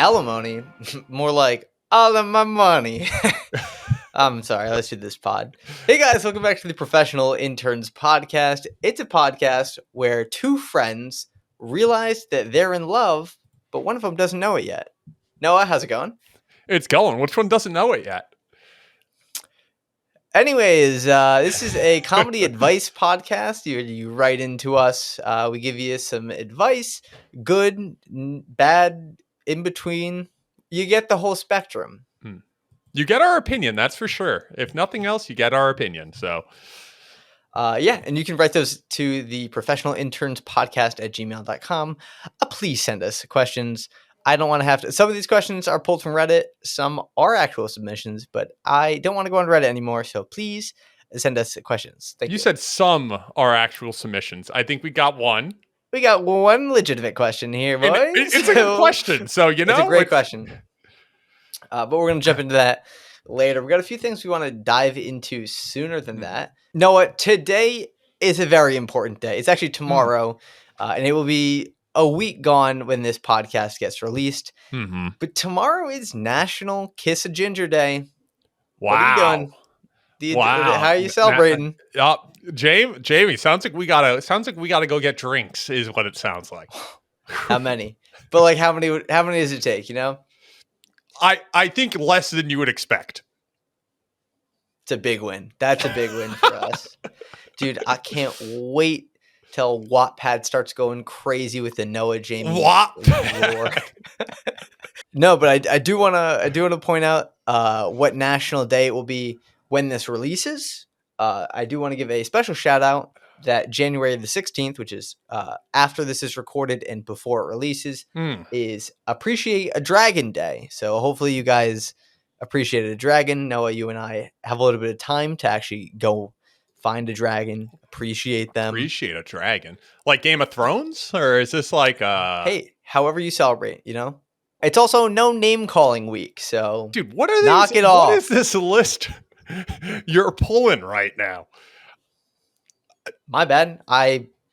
alimony, more like all of my money. I'm sorry, let's do this pod. Hey guys, welcome back to the Professional Interns Podcast. It's a podcast where two friends realize that they're in love, but one of them doesn't know it yet. Noah, how's it going? It's going. Which one doesn't know it yet? Anyways, this is a comedy advice podcast. You write into us. We give you some advice, good, bad, in between. You get the whole spectrum. You get our opinion, that's for sure. If nothing else, you get our opinion. So, and you can write those to the ProfessionalInternsPodcast at gmail.com. Please send us questions. I don't want to have to. Some of these questions are pulled from Reddit. Some are actual submissions, but I don't want to go on Reddit anymore. So please send us questions. Thank you. You said some are actual submissions. I think we got one. We got one legitimate question here, boys. It's a good question. So, it's a great question. But we're going to jump into that later. We got a few things we want to dive into sooner than that. Noah, today is a very important day. It's actually tomorrow, and it will be a week gone when this podcast gets released. Mm-hmm. But tomorrow is National Kiss a Ginger Day. Wow. What are you doing? Wow. How are you celebrating? Jamie, sounds like we gotta go get drinks, is what it sounds like. How many? But like, how many does it take? You know? I think less than you would expect. It's a big win. That's a big win for us. Dude, I can't wait till Wattpad starts going crazy with the Noah Jamie war. No, but I do want to point out what national day it will be when this releases. I do want to give a special shout out that January the 16th, which is after this is recorded and before it releases, is Appreciate a Dragon Day. So hopefully you guys appreciated a dragon. Noah, you and I have a little bit of time to actually go find a dragon, appreciate them. Appreciate a dragon? Like Game of Thrones? Or is this like Hey, however you celebrate, you know? It's also No Name Calling Week, so dude, what are these? Knock it off. What is this list you're pulling right now? My bad.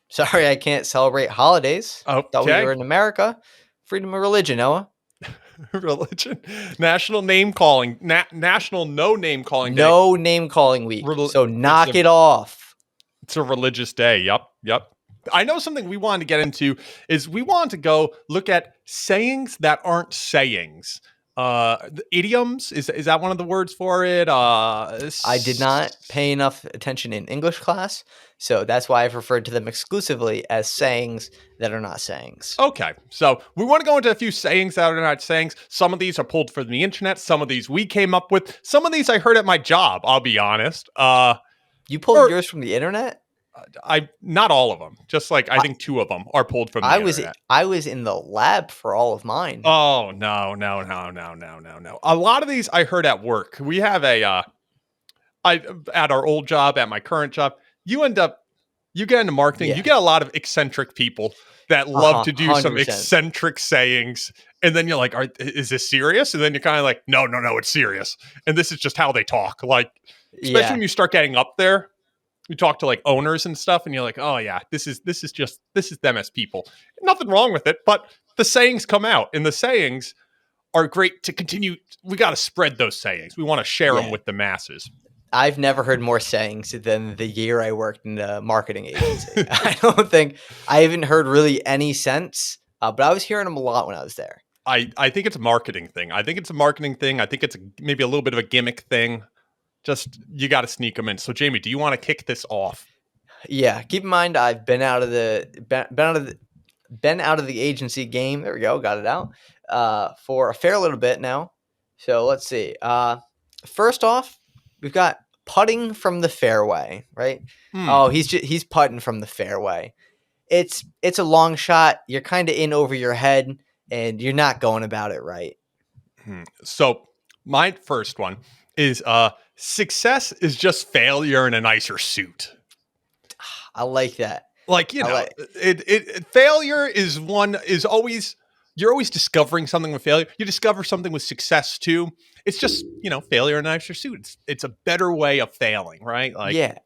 Sorry I can't celebrate holidays. Okay. Thought we were in America. Freedom of religion, Noah. Religion? National Name Calling. National No Name Calling Day. No Name Calling Week. So knock it off. It's a religious day. Yep. I know something we wanted to get into is we want to go look at sayings that aren't sayings. The idioms, is that one of the words for it? I did not pay enough attention in English class, so that's why I've referred to them exclusively as sayings that are not sayings. Okay, so we want to go into a few sayings that are not sayings. Some of these are pulled from the internet. Some of these we came up with. Some of these I heard at my job, I'll be honest. You pulled yours from the internet? Not all of them. Just like I think two of them are pulled from the internet. I was in the lab for all of mine. Oh, no. A lot of these I heard at work. We have at our old job, at my current job, you get into marketing, you get a lot of eccentric people that love to do 100%. Some eccentric sayings. And then you're like, is this serious? And then you're kind of like, no, it's serious. And this is just how they talk. Like, especially when you start getting up there. You talk to like owners and stuff, and you're like, "Oh yeah, this is them as people. Nothing wrong with it, but the sayings come out, and the sayings are great to continue. We got to spread those sayings. We want to share them with the masses." I've never heard more sayings than the year I worked in a marketing agency. I haven't heard really any sense, but I was hearing them a lot when I was there. I think it's a marketing thing. I think it's maybe a little bit of a gimmick thing. Just, you got to sneak them in. So, Jamie, do you want to kick this off? Yeah. Keep in mind, I've been out of the agency game. There we go. Got it out for a fair little bit now. So let's see. First off, we've got putting from the fairway, right? Oh, he's putting from the fairway. It's a long shot. You're kind of in over your head, and you're not going about it right. So my first one is success is just failure in a nicer suit. I like that. Like, failure is always, you're always discovering something with failure. You discover something with success too. It's just, failure in a nicer suit. It's a better way of failing, right? Like, yeah.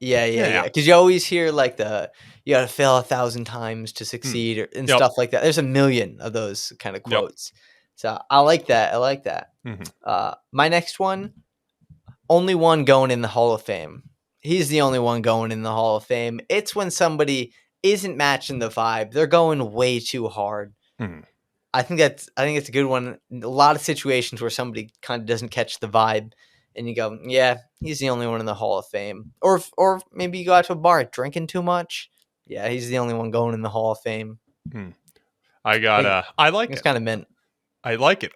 Because you always hear like you got to fail 1,000 times to succeed and stuff like that. There's a million of those kind of quotes. So I like that. My next one, only one going in the Hall of Fame. He's the only one going in the Hall of Fame. It's when somebody isn't matching the vibe. They're going way too hard. I think it's a good one. A lot of situations where somebody kind of doesn't catch the vibe, and you go, yeah, he's the only one in the Hall of Fame. Or maybe you go out to a bar drinking too much. Yeah, he's the only one going in the Hall of Fame. I like it's it. kind of mint. I like it.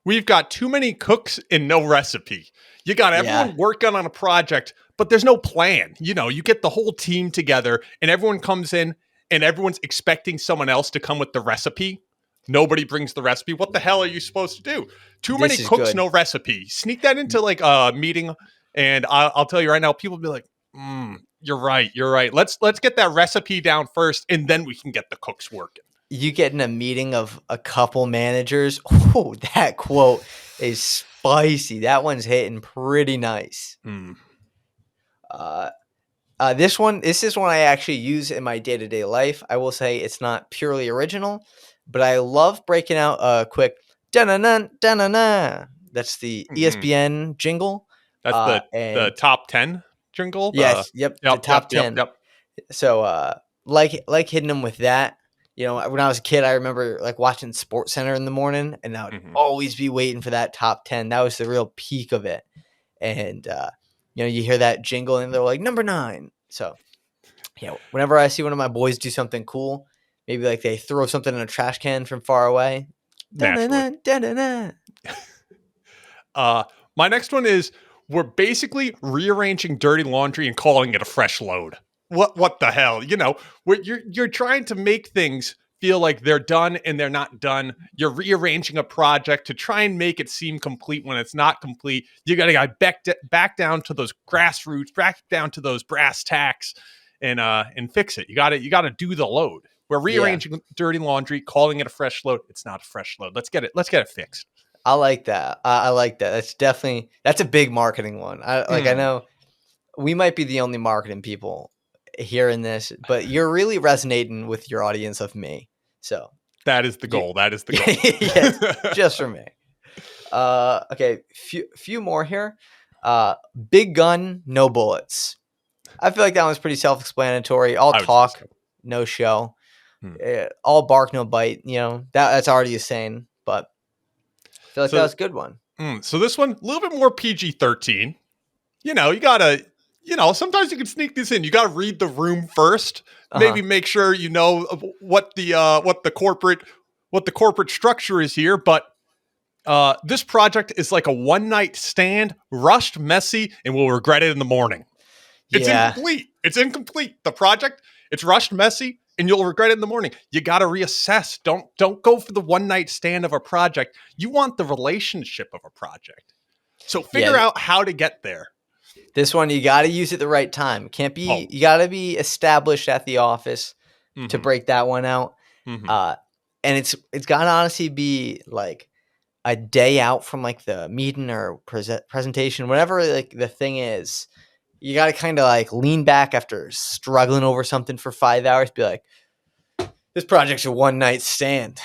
We've got too many cooks and no recipe. You got everyone working on a project, but there's no plan. You get the whole team together and everyone comes in and everyone's expecting someone else to come with the recipe. Nobody brings the recipe. What the hell are you supposed to do? Too many cooks, no recipe. Sneak that into like a meeting, and I'll tell you right now, people will be like, you're right. Let's get that recipe down first, and then we can get the cooks working. You get in a meeting of a couple managers. Oh, that quote is spicy. That one's hitting pretty nice. This is one I actually use in my day-to-day life. I will say it's not purely original, but I love breaking out a quick da-na-na, da-na-na. That's the ESPN jingle. That's the top 10 jingle? Yes, the top 10. Yep. So like hitting them with that. When I was a kid, I remember like watching SportsCenter in the morning, and I would always be waiting for that top 10. That was the real peak of it. And you hear that jingle, and they're like number 9. So whenever I see one of my boys do something cool, maybe like they throw something in a trash can from far away. My next one is we're basically rearranging dirty laundry and calling it a fresh load. What the hell? You're trying to make things feel like they're done and they're not done. You're rearranging a project to try and make it seem complete when it's not complete. You got to get back down to those grassroots, back down to those brass tacks, and fix it. You got to do the load. We're rearranging dirty laundry, calling it a fresh load. It's not a fresh load. Let's get it fixed. I like that. I like that. That's a big marketing one. I know we might be the only marketing people hearing this, but you're really resonating with your audience of me. So that is the goal. Yes, just for me. Okay, few more here. Big gun, no bullets. I feel like that one's pretty self-explanatory. All talk, no show. All bark, no bite. That's already a saying, but I feel like that was a good one. So this one, a little bit more PG-13. You gotta. Sometimes you can sneak this in. You got to read the room first. Maybe make sure you know what the corporate structure is here. But this project is like a one-night stand, rushed, messy, and we'll regret it in the morning. It's incomplete. It's incomplete. The project, it's rushed, messy, and you'll regret it in the morning. You got to reassess. Don't go for the one-night stand of a project. You want the relationship of a project. So figure out how to get there. This one, you got to use it the right time. Can't be. You got to be established at the office to break that one out. And it's got to honestly be like a day out from like the meeting or presentation, whatever like the thing is. You got to kind of like lean back after struggling over something for 5 hours. Be like, this project's a one night stand,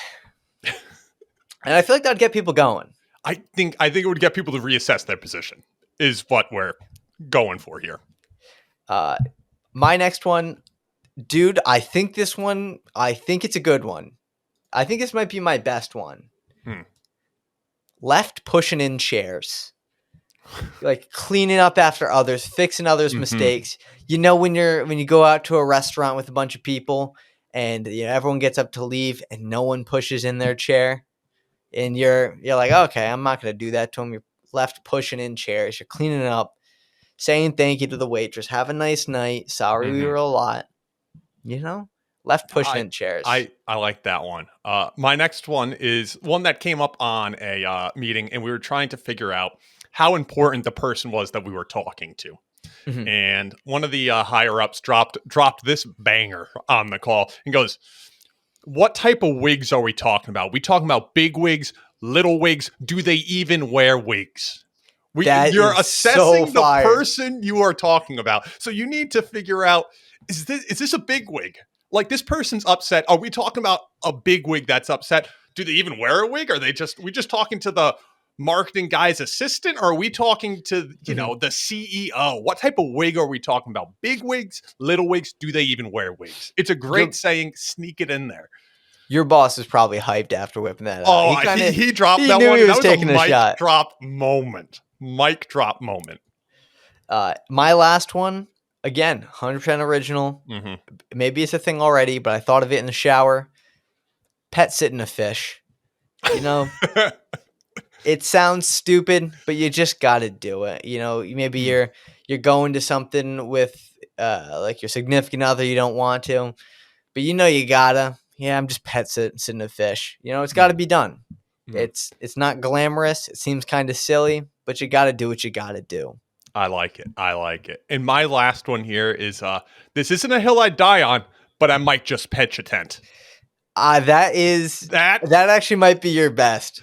and I feel like that'd get people going. I think it would get people to reassess their position. Is what we're going for here. My next one, dude, I think it's a good one. I think this might be my best one. Left pushing in chairs. Like cleaning up after others, fixing others' mistakes. When you go out to a restaurant with a bunch of people and everyone gets up to leave and no one pushes in their chair, and you're like, okay, I'm not gonna do that to them. You're left pushing in chairs. You're cleaning it up, saying thank you to the waitress. Have a nice night. Sorry we were a lot. Left pushing in chairs. I like that one. My next one is one that came up on a meeting, and we were trying to figure out how important the person was that we were talking to. And one of the higher ups dropped this banger on the call and goes, "What type of wigs are we talking about? We talking about big wigs, little wigs? Do they even wear wigs?" You're assessing the person you are talking about. So you need to figure out, is this a big wig? Like, this person's upset. Are we talking about a big wig that's upset? do they even wear a wig? Are we just talking to the marketing guy's assistant, or are we talking to, the CEO? What type of wig are we talking about? Big wigs, little wigs? Do they even wear wigs? It's a great saying. Sneak it in there. Your boss is probably hyped after whipping that out. Oh, he dropped that one. He was taking a mic shot. drop moment. Mic drop moment. My last one, again, 100% original. Mm-hmm. Maybe it's a thing already, but I thought of it in the shower. Pet sitting a fish. It sounds stupid, but you just got to do it. Maybe you're going to something with like your significant other you don't want to, but you gotta. Yeah, I'm just pet sitting a fish. It's got to be done. Mm. It's not glamorous. It seems kind of silly, but you got to do what you got to do. I like it. And my last one here is this isn't a hill I'd die on, but I might just pitch a tent. That actually might be your best.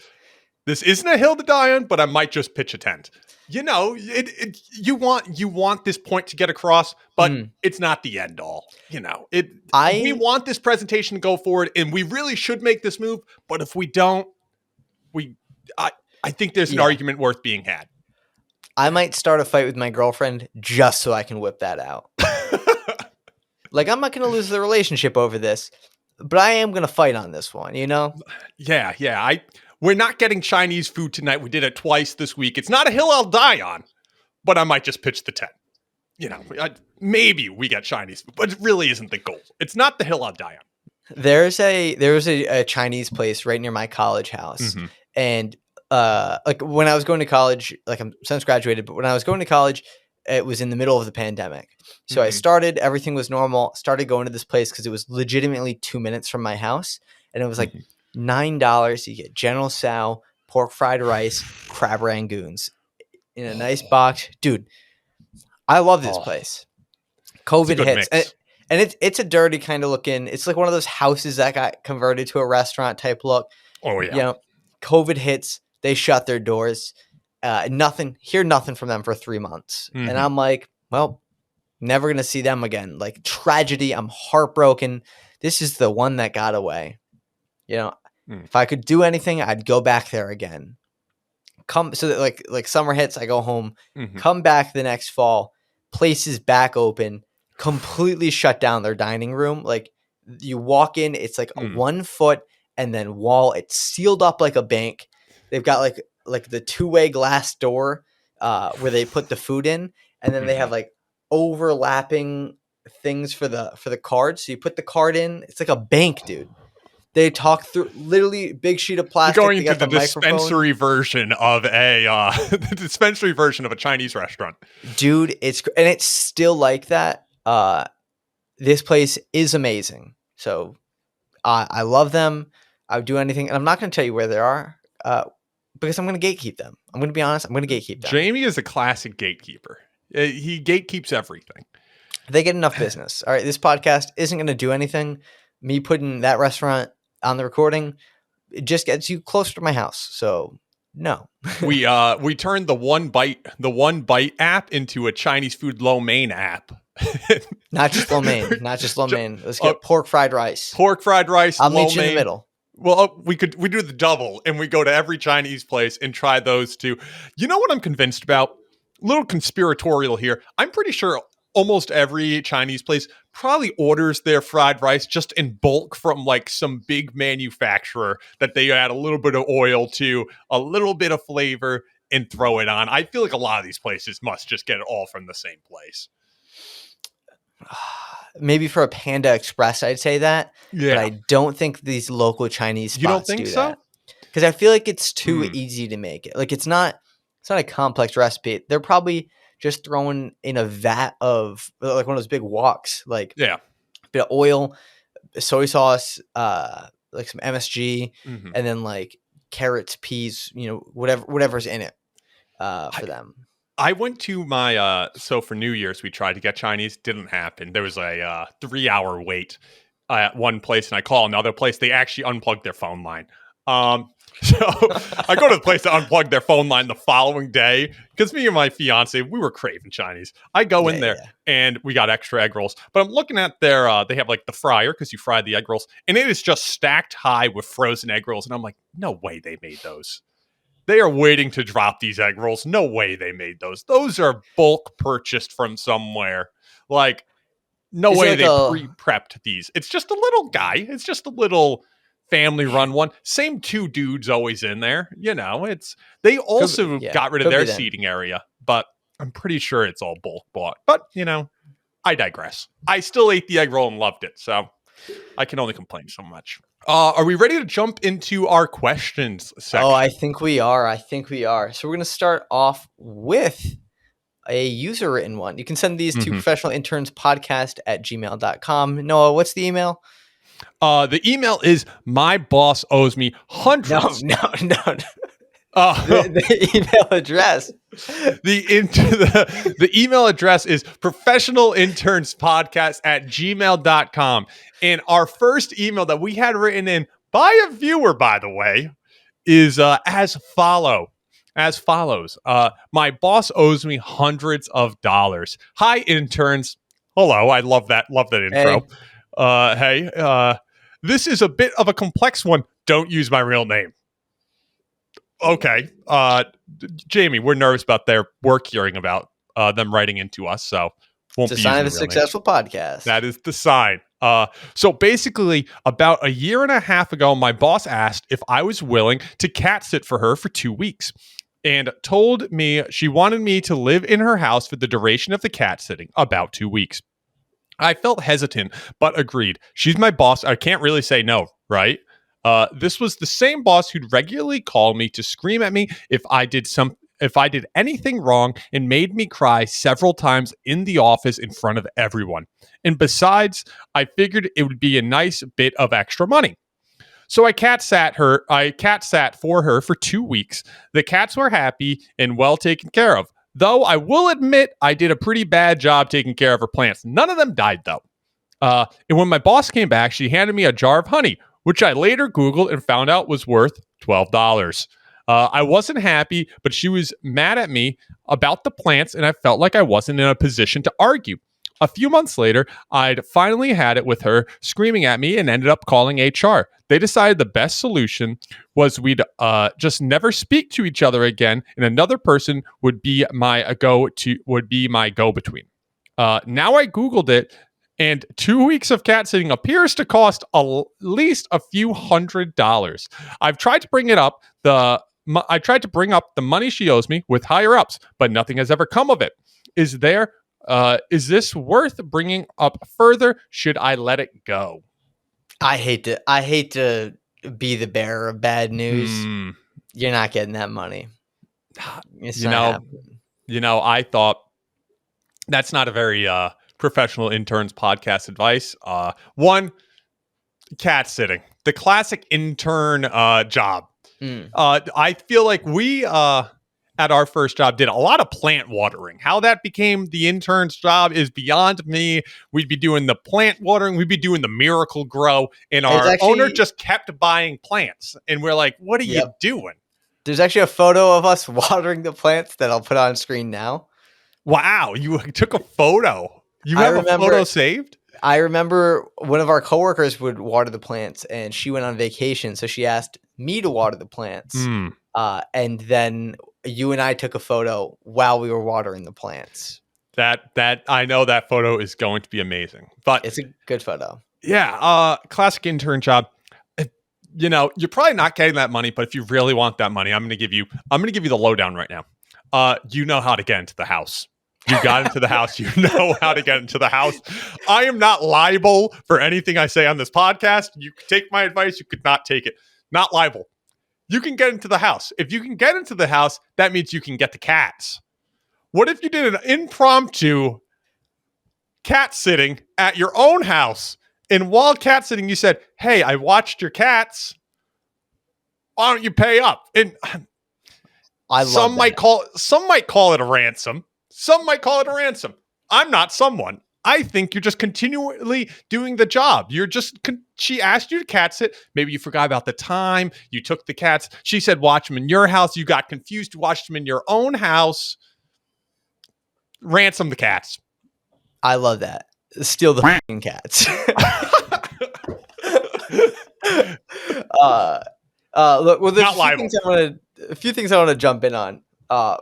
This isn't a hill to die on, but I might just pitch a tent. You want this point to get across, but it's not the end all. We want this presentation to go forward, and we really should make this move. But if we don't, I think there's an argument worth being had. I might start a fight with my girlfriend just so I can whip that out. Like, I'm not going to lose the relationship over this, but I am going to fight on this one, Yeah. We're not getting Chinese food tonight. We did it twice this week. It's not a hill I'll die on, but I might just pitch the tent. Maybe we get Chinese food, but it really isn't the goal. It's not the hill I'll die on. There was a Chinese place right near my college house. Mm-hmm. And like when I was going to college, like I'm since graduated, but when I was going to college, it was in the middle of the pandemic. So I started, everything was normal, started going to this place because it was legitimately 2 minutes from my house. And it was like $9. You get General Tso, pork fried rice, crab rangoons in a nice box. Dude, I love this place. COVID hits. And it's a dirty kind of looking. It's like one of those houses that got converted to a restaurant type look. Oh, yeah. COVID hits. They shut their doors. Hear nothing from them for 3 months. Mm-hmm. And I'm like, well, never going to see them again. Like, tragedy. I'm heartbroken. This is the one that got away. If I could do anything, I'd go back there again. Like summer hits, I go home, come back the next fall, place is back open, completely shut down their dining room. Like, you walk in, it's like a 1 foot and then wall. It's sealed up like a bank. They've got like the two-way glass door where they put the food in, and then they have like overlapping things for the card. So you put the card in, it's like a bank, dude. They talk through literally big sheet of plastic. You're going into the dispensary version of a Chinese restaurant, dude. It's still like that. This place is amazing. So I love them. I would do anything, and I'm not going to tell you where they are because I'm going to gatekeep them. I'm going to be honest. I'm going to gatekeep them. Jamie is a classic gatekeeper. He gatekeeps everything. They get enough business. All right, this podcast isn't going to do anything. Me putting that restaurant on the recording, it just gets you closer to my house. So no. we turned the one bite app into a Chinese food lo mein app. Not just lo mein. Let's get pork fried rice. I'll meet you in the middle. Well, we do the double, and we go to every Chinese place and try those too. You know what I'm convinced about? A little conspiratorial here. I'm pretty sure almost every Chinese place probably orders their fried rice just in bulk from like some big manufacturer that they add a little bit of oil to, a little bit of flavor, and throw it on. I feel like a lot of these places must just get it all from the same place. Maybe for a Panda Express, I'd say that. Yeah. But I don't think these local Chinese spots do that. You don't think so? Because I feel like it's too easy to make it. Like, it's not a complex recipe. They're probably just throwing in a vat of like one of those big woks, like a bit of oil, soy sauce, like some MSG, and then like carrots, peas, whatever's in it for them. I went to my so for New Year's we tried to get Chinese, didn't happen. There was a 3-hour wait at one place, and I call another place. They actually unplugged their phone line. So I go to the place to unplug their phone line the following day because me and my fiance, we were craving Chinese. I go in there and we got extra egg rolls, but I'm looking at their, they have like the fryer because you fry the egg rolls, and it is just stacked high with frozen egg rolls. And I'm like, no way they made those. They are waiting to drop these egg rolls. No way they made those. Those are bulk purchased from somewhere. Like, no way they pre-prepped these. It's just a little guy. It's just a little family-run one. Same two dudes always in there. You know, they also got rid of their seating area, but I'm pretty sure it's all bulk bought. But, you know, I digress. I still ate the egg roll and loved it, so I can only complain so much. Are we ready to jump into our questions section? Oh, I think we are. So we're going to start off with a user-written one. You can send these to ProfessionalInternsPodcast@gmail.com. Noah, what's the email? The email is my boss owes me hundreds. No. The email address. The email address is ProfessionalInternsPodcast@gmail.com. And our first email that we had written in by a viewer, by the way, is as follows. My boss owes me hundreds of dollars. Hi, interns. Hello. I love that intro. Hey. This is a bit of a complex one. Don't use my real name. Okay. Jamie, we're nervous about their work hearing about them writing into us, so won't be using the real name. It's a sign of a successful podcast. That is the sign. So basically, about a year and a half ago, my boss asked if I was willing to cat sit for her for 2 weeks and told me she wanted me to live in her house for the duration of the cat sitting, about 2 weeks. I felt hesitant, but agreed. She's my boss. I can't really say no, right? This was the same boss who'd regularly call me to scream at me if I did anything wrong, and made me cry several times in the office in front of everyone. And besides, I figured it would be a nice bit of extra money. So I cat sat for her for 2 weeks. The cats were happy and well taken care of. Though I will admit I did a pretty bad job taking care of her plants. None of them died, though. And when my boss came back, she handed me a jar of honey, which I later Googled and found out was worth $12. I wasn't happy, but she was mad at me about the plants, and I felt like I wasn't in a position to argue. A few months later, I'd finally had it with her screaming at me and ended up calling HR. They decided the best solution was we'd just never speak to each other again, and another person would be my go-between. Now I Googled it, and 2 weeks of cat sitting appears to cost at least a few $100s. I've tried to bring up the money she owes me with higher ups, but nothing has ever come of it. Is this worth bringing up further? Should I let it go? I hate to be the bearer of bad news. You're not getting that money. I thought that's not a very Professional Interns Podcast advice. One, cat sitting, the classic intern job. I feel like we at our first job did a lot of plant watering. How that became the intern's job is beyond me. We'd be doing the plant watering. We'd be doing the Miracle Grow. And our owner just kept buying plants. And we're like, what are you doing? There's actually a photo of us watering the plants that I'll put on screen now. Wow. You took a photo. You have a photo saved? I remember one of our coworkers would water the plants, and she went on vacation. So she asked me to water the plants. And then you and I took a photo while we were watering the plants. That I know that photo is going to be amazing. But it's a good photo. Yeah, classic intern job. You're probably not getting that money, but if you really want that money, I'm going to give you the lowdown right now. You know how to get into the house. You got into the house. You know how to get into the house. I am not liable for anything I say on this podcast. You could take my advice. You could not take it. Not liable. You can get into the house. If you can get into the house, that means you can get the cats. What if you did an impromptu cat sitting at your own house? And while cat sitting, you said, "Hey, I watched your cats. Why don't you pay up?" And some might call it a ransom. Some might call it a ransom. I'm not someone. I think you're just continually doing the job. She asked you to cat sit. Maybe you forgot about the time. You took the cats. She said, watch them in your house. You got confused. You watched them in your own house. Ransom the cats. I love that. Steal the fucking cats. Look, well, there's a few things I want to jump in on.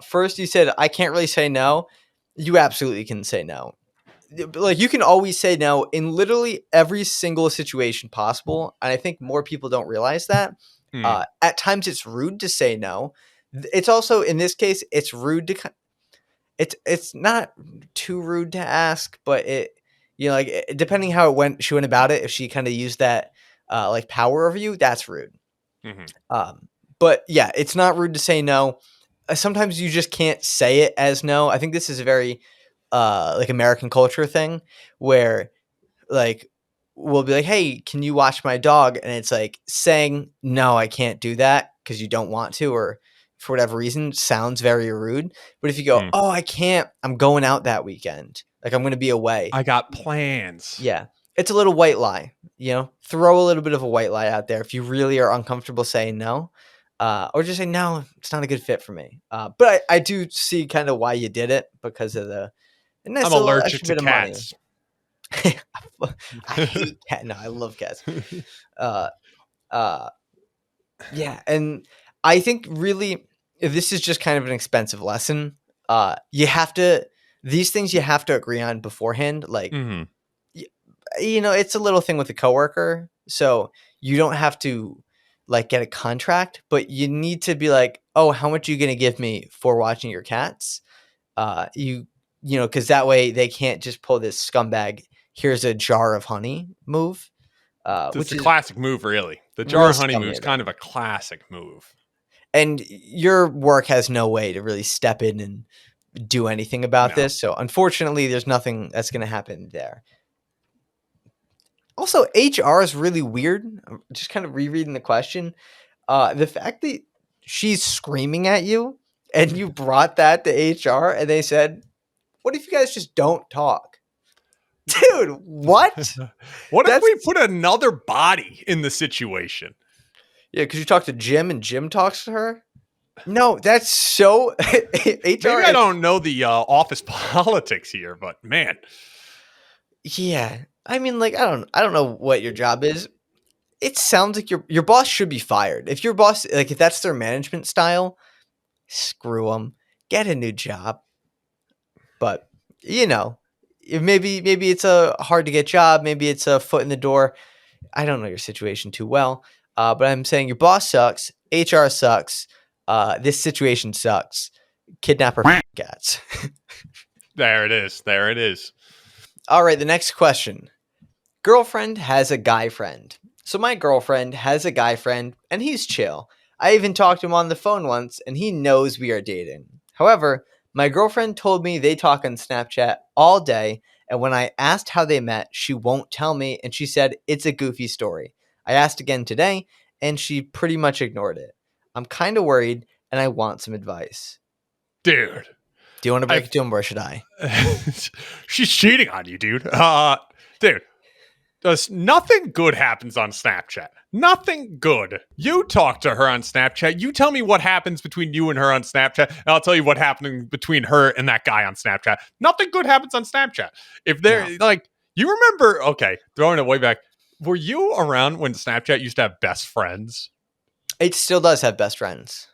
First, you said I can't really say no. You absolutely can say no. Like, you can always say no in literally every single situation possible, and I think more people don't realize that. At times, it's rude to say no. It's also, in this case, it's rude to. It's not too rude to ask, but depending how she went about it, if she kind of used that like power over you, that's rude. But yeah, it's not rude to say no. Sometimes you just can't say it as no. I think this is a very like American culture thing where like we'll be like, hey, can you watch my dog? And it's like saying, no, I can't do that because you don't want to, or for whatever reason, sounds very rude. But if you go, oh, I can't, I'm going out that weekend. Like, I'm going to be away. I got plans. Yeah. It's a little white lie, throw a little bit of a white lie out there if you really are uncomfortable saying no, or just say, no, it's not a good fit for me. But I do see kind of why you did it because of I'm allergic to cats. I hate cats. No, I love cats. Yeah. And I think really, if this is just kind of an expensive lesson, these things you have to agree on beforehand. Like, it's a little thing with a coworker. So you don't have to like get a contract, but you need to be like, oh, how much are you going to give me for watching your cats? Because that way they can't just pull this scumbag, here's a jar of honey move. Which is a classic move, really. The jar of honey move is kind of a classic move. And your work has no way to really step in and do anything about this. So unfortunately, there's nothing that's going to happen there. Also, HR is really weird. I'm just kind of rereading the question. The fact that she's screaming at you and you brought that to HR and they said, what if you guys just don't talk? Dude, what? What if we put another body in the situation? Yeah, because you talk to Jim and Jim talks to her? No, that's so HR. Maybe I don't know the office politics here, but man. Yeah. I mean, like, I don't know what your job is. It sounds like your boss should be fired. If your boss, like, if that's their management style, screw them. Get a new job. But, maybe it's a hard to get job. Maybe it's a foot in the door. I don't know your situation too well. But I'm saying your boss sucks. HR sucks. This situation sucks. Kidnapper cats. There it is. All right, the next question. Girlfriend has a guy friend. So my girlfriend has a guy friend, and he's chill. I even talked to him on the phone once, and he knows we are dating. However, my girlfriend told me they talk on Snapchat all day, and when I asked how they met, she won't tell me, and she said it's a goofy story. I asked again today, and she pretty much ignored it. I'm kind of worried, and I want some advice. Dude. Do you want to break it to him, or should I? She's cheating on you, dude. Dude. Nothing good happens on Snapchat. Nothing good. You talk to her on Snapchat. You tell me what happens between you and her on Snapchat, and I'll tell you what happened between her and that guy on Snapchat. Nothing good happens on Snapchat. If they're you remember, throwing it way back, were you around when Snapchat used to have best friends? It still does have best friends.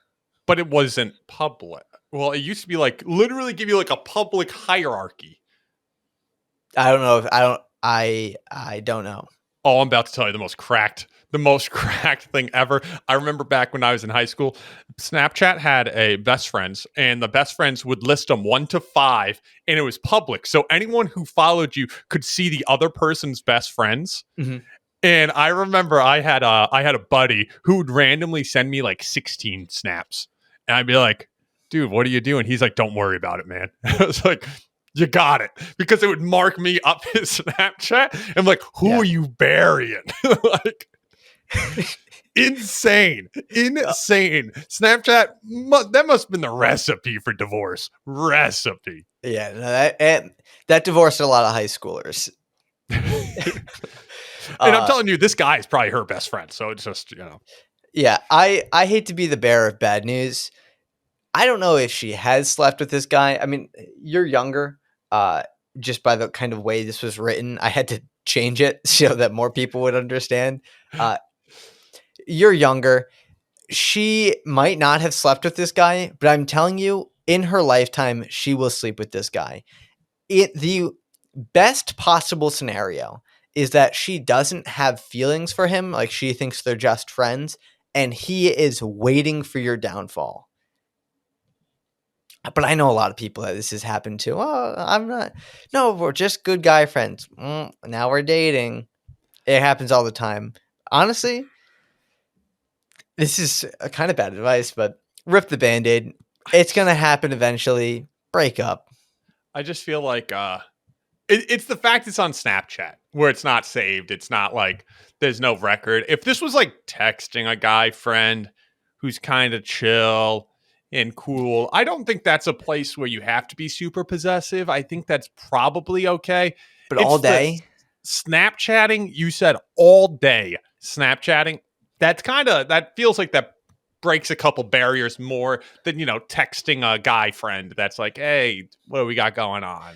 But it wasn't public. Well, it used to be like literally give you like a public hierarchy. I don't know if I don't know. Oh, I'm about to tell you the most cracked thing ever. I remember back when I was in high school, Snapchat had a best friends, and the best friends would list them 1 to 5, and it was public. So anyone who followed you could see the other person's best friends. Mm-hmm. And I remember I had a buddy who would randomly send me like 16 snaps, and I'd be like, "Dude, what are you doing?" He's like, "Don't worry about it, man." I was like, you got it. Because it would mark me up his Snapchat. I'm like, who are you burying? Like, Insane. Snapchat, that must have been the recipe for divorce. Recipe. Yeah, no, that divorced a lot of high schoolers. And I'm telling you, this guy is probably her best friend. So it's just, Yeah, I hate to be the bearer of bad news. I don't know if she has slept with this guy. I mean, you're younger. Just by the kind of way this was written, I had to change it so that more people would understand. You're younger. She might not have slept with this guy, but I'm telling you, in her lifetime, she will sleep with this guy. The best possible scenario is that she doesn't have feelings for him, like she thinks they're just friends, and he is waiting for your downfall. But I know a lot of people that this has happened to. Oh, I'm not. No, we're just good guy friends. Now we're dating. It happens all the time. Honestly, this is a kind of bad advice, but rip the Band-Aid. It's going to happen eventually. Break up. I just feel like it's the fact it's on Snapchat where it's not saved. It's not like there's no record. If this was like texting a guy friend who's kind of chill and cool, I don't think that's a place where you have to be super possessive. I think that's probably okay. But all day? Snapchatting, you said all day Snapchatting. That feels like that breaks a couple barriers more than, texting a guy friend that's like, hey, what do we got going on?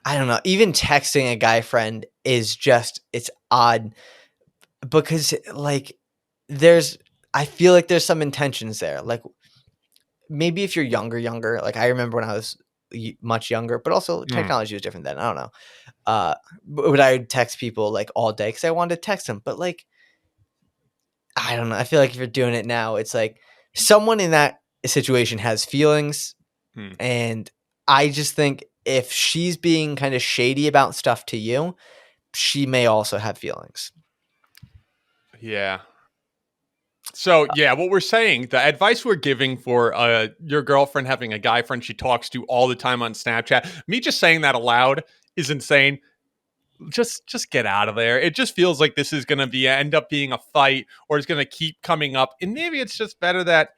I don't know. Even texting a guy friend is just, it's odd because like I feel like there's some intentions there. Like maybe if you're younger, like I remember when I was much younger, but also technology was different then. I don't know. But I would text people like all day because I wanted to text them. But like, I don't know. I feel like if you're doing it now, it's like someone in that situation has feelings. And I just think if she's being kind of shady about stuff to you, she may also have feelings. Yeah. So, what we're saying, the advice we're giving for your girlfriend having a guy friend she talks to all the time on Snapchat, me just saying that aloud is insane. Just get out of there. It just feels like this is going to end up being a fight or it's going to keep coming up. And maybe it's just better that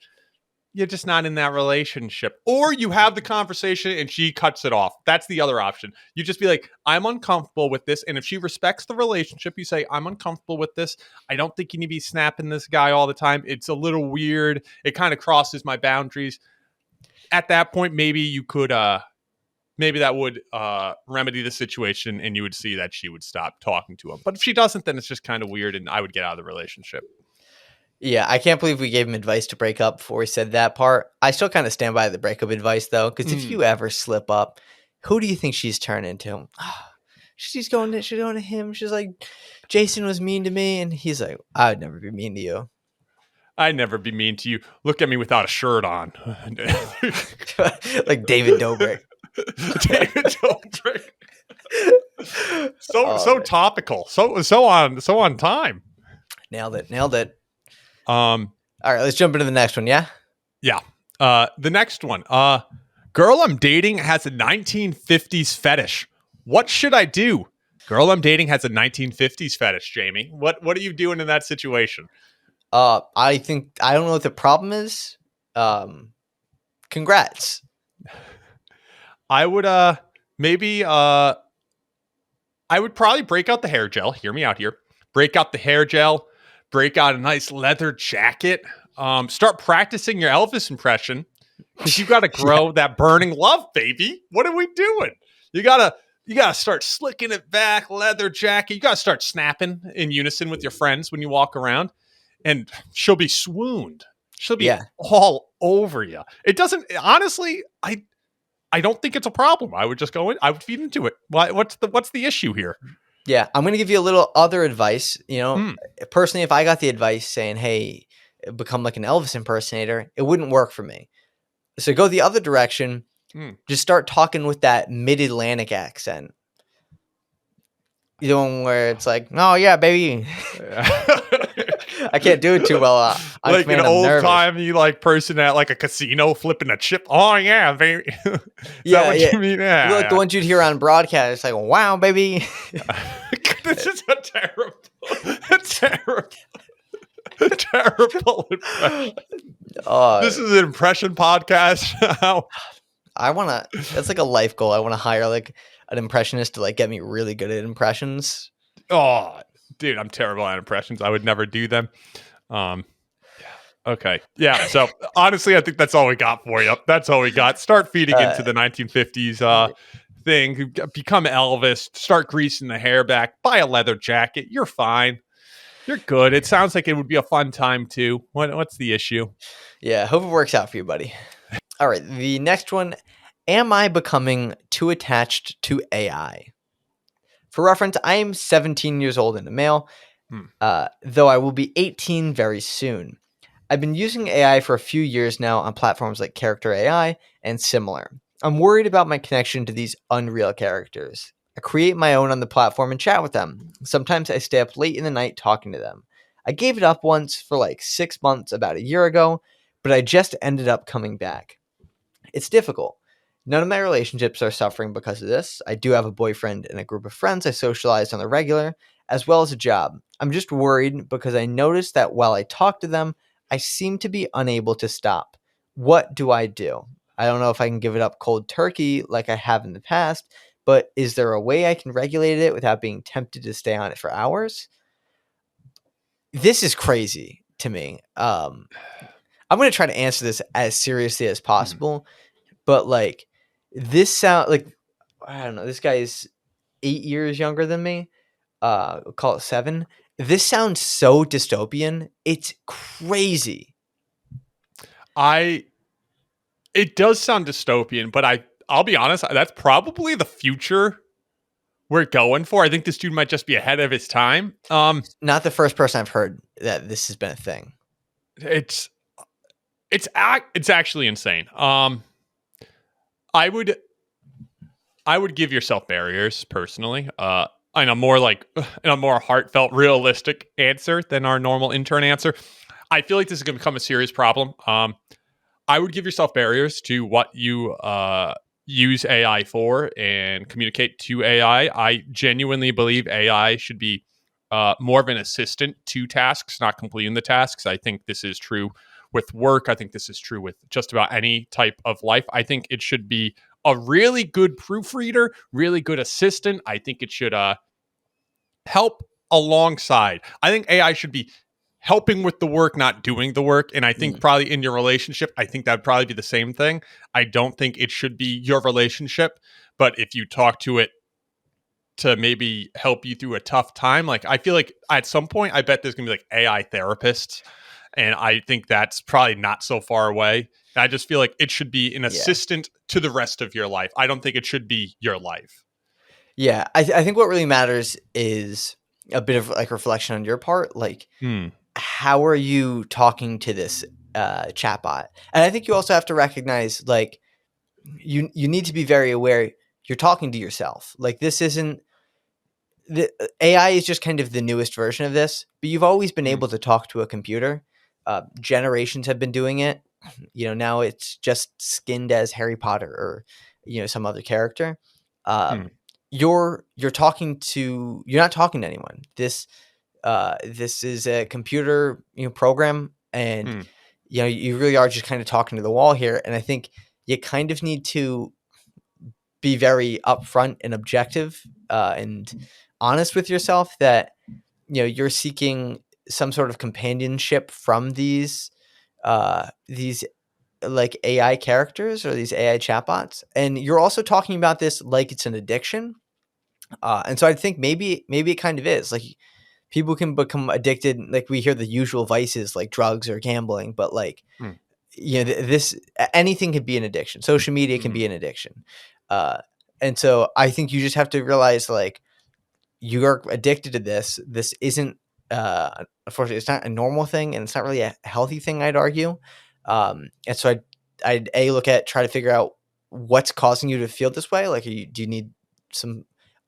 you're just not in that relationship. Or you have the conversation and she cuts it off. That's the other option. You just be like, I'm uncomfortable with this. And if she respects the relationship, you say, I'm uncomfortable with this. I don't think you need to be snapping this guy all the time. It's a little weird. It kind of crosses my boundaries. At that point, maybe you could, maybe that would remedy the situation and you would see that she would stop talking to him. But if she doesn't, then it's just kind of weird and I would get out of the relationship. Yeah, I can't believe we gave him advice to break up before we said that part. I still kind of stand by the breakup advice, though, because if you ever slip up, who do you think she's turning to? She's going to him. She's like, Jason was mean to me. And he's like, I would never be mean to you. I'd never be mean to you. Look at me without a shirt on. Like David Dobrik. David Dobrik. So topical. So on time. Nailed it. All right, let's jump into the next one. Yeah. The next one. Girl I'm dating has a 1950s fetish. What should I do? Girl I'm dating has a 1950s fetish. Jamie, what are you doing in that situation? I don't know what the problem is. Congrats. I would I would probably break out the hair gel. Hear me out here. Break out the hair gel. Break out a nice leather jacket. Start practicing your Elvis impression because you got to grow that burning love, baby. What are we doing? You gotta start slicking it back, leather jacket. You gotta start snapping in unison with your friends when you walk around, and she'll be swooned. She'll be all over you. It doesn't honestly. I don't think it's a problem. I would just go in. I would feed into it. What's the issue here? Yeah, I'm going to give you a little other advice. Personally, if I got the advice saying, hey, become like an Elvis impersonator, it wouldn't work for me. So go the other direction. Just start talking with that mid-Atlantic accent. The one where it's like, oh, yeah, baby. I can't do it too well. Like an old-timey person at like a casino flipping a chip. Oh, yeah, baby. Is that what you mean? Yeah, like the ones you'd hear on broadcast. It's like, wow, baby. This is a terrible impression. This is an impression podcast. That's like a life goal. I want to hire like an impressionist to like get me really good at impressions. Oh, dude, I'm terrible at impressions. I would never do them. Okay. Yeah. So honestly, I think that's all we got for you. That's all we got. Start feeding into the 1950s thing. Become Elvis. Start greasing the hair back. Buy a leather jacket. You're fine. You're good. It sounds like it would be a fun time too. What's the issue? Yeah. Hope it works out for you, buddy. All right. The next one. Am I becoming too attached to AI? For reference, I am 17 years old and a male, though I will be 18 very soon. I've been using AI for a few years now on platforms like Character AI and similar. I'm worried about my connection to these unreal characters. I create my own on the platform and chat with them. Sometimes I stay up late in the night talking to them. I gave it up once for like 6 months about a year ago, but I just ended up coming back. It's difficult. None of my relationships are suffering because of this. I do have a boyfriend and a group of friends I socialize on the regular, as well as a job. I'm just worried because I noticed that while I talk to them, I seem to be unable to stop. What do I do? I don't know if I can give it up cold turkey like I have in the past, but is there a way I can regulate it without being tempted to stay on it for hours? This is crazy to me. I'm going to try to answer this as seriously as possible, but like this sound like, I don't know, this guy is 8 years younger than me. Call it 7. This sounds so dystopian. It's crazy. It does sound dystopian, but I'll be honest, that's probably the future we're going for. I think this dude might just be ahead of his time. Not the first person I've heard that this has been a thing. It's actually insane. I would give yourself barriers personally. In a more heartfelt, realistic answer than our normal intern answer. I feel like this is going to become a serious problem. I would give yourself barriers to what you use AI for and communicate to AI. I genuinely believe AI should be more of an assistant to tasks, not completing the tasks. I think this is true with work. I think this is true with just about any type of life. I think it should be a really good proofreader, really good assistant. I think it should help alongside. I think AI should be helping with the work, not doing the work. And I think probably in your relationship, I think that'd probably be the same thing. I don't think it should be your relationship, but if you talk to it to maybe help you through a tough time, like I feel like at some point, I bet there's gonna be like AI therapists. And I think that's probably not so far away. I just feel like it should be an assistant to the rest of your life. I don't think it should be your life. Yeah, I think what really matters is a bit of like reflection on your part. Like, how are you talking to this chatbot? And I think you also have to recognize, like, you need to be very aware you're talking to yourself. Like, this isn't the AI is just kind of the newest version of this, but you've always been able to talk to a computer. Generations have been doing it. Now it's just skinned as Harry Potter or some other character. You're not talking to anyone. This is a computer program, and you really are just kind of talking to the wall here. And I think you kind of need to be very upfront and objective and honest with yourself that you're seeking some sort of companionship from these like AI characters or these AI chatbots, and you're also talking about this like it's an addiction. And so I think maybe it kind of is. Like, people can become addicted. Like, we hear the usual vices like drugs or gambling, but like this anything could be an addiction. Social media can be an addiction. And so I think you just have to realize, like, you are addicted to this. This isn't unfortunately, it's not a normal thing, and it's not really a healthy thing, I'd argue. And so I'd try to figure out what's causing you to feel this way. Like,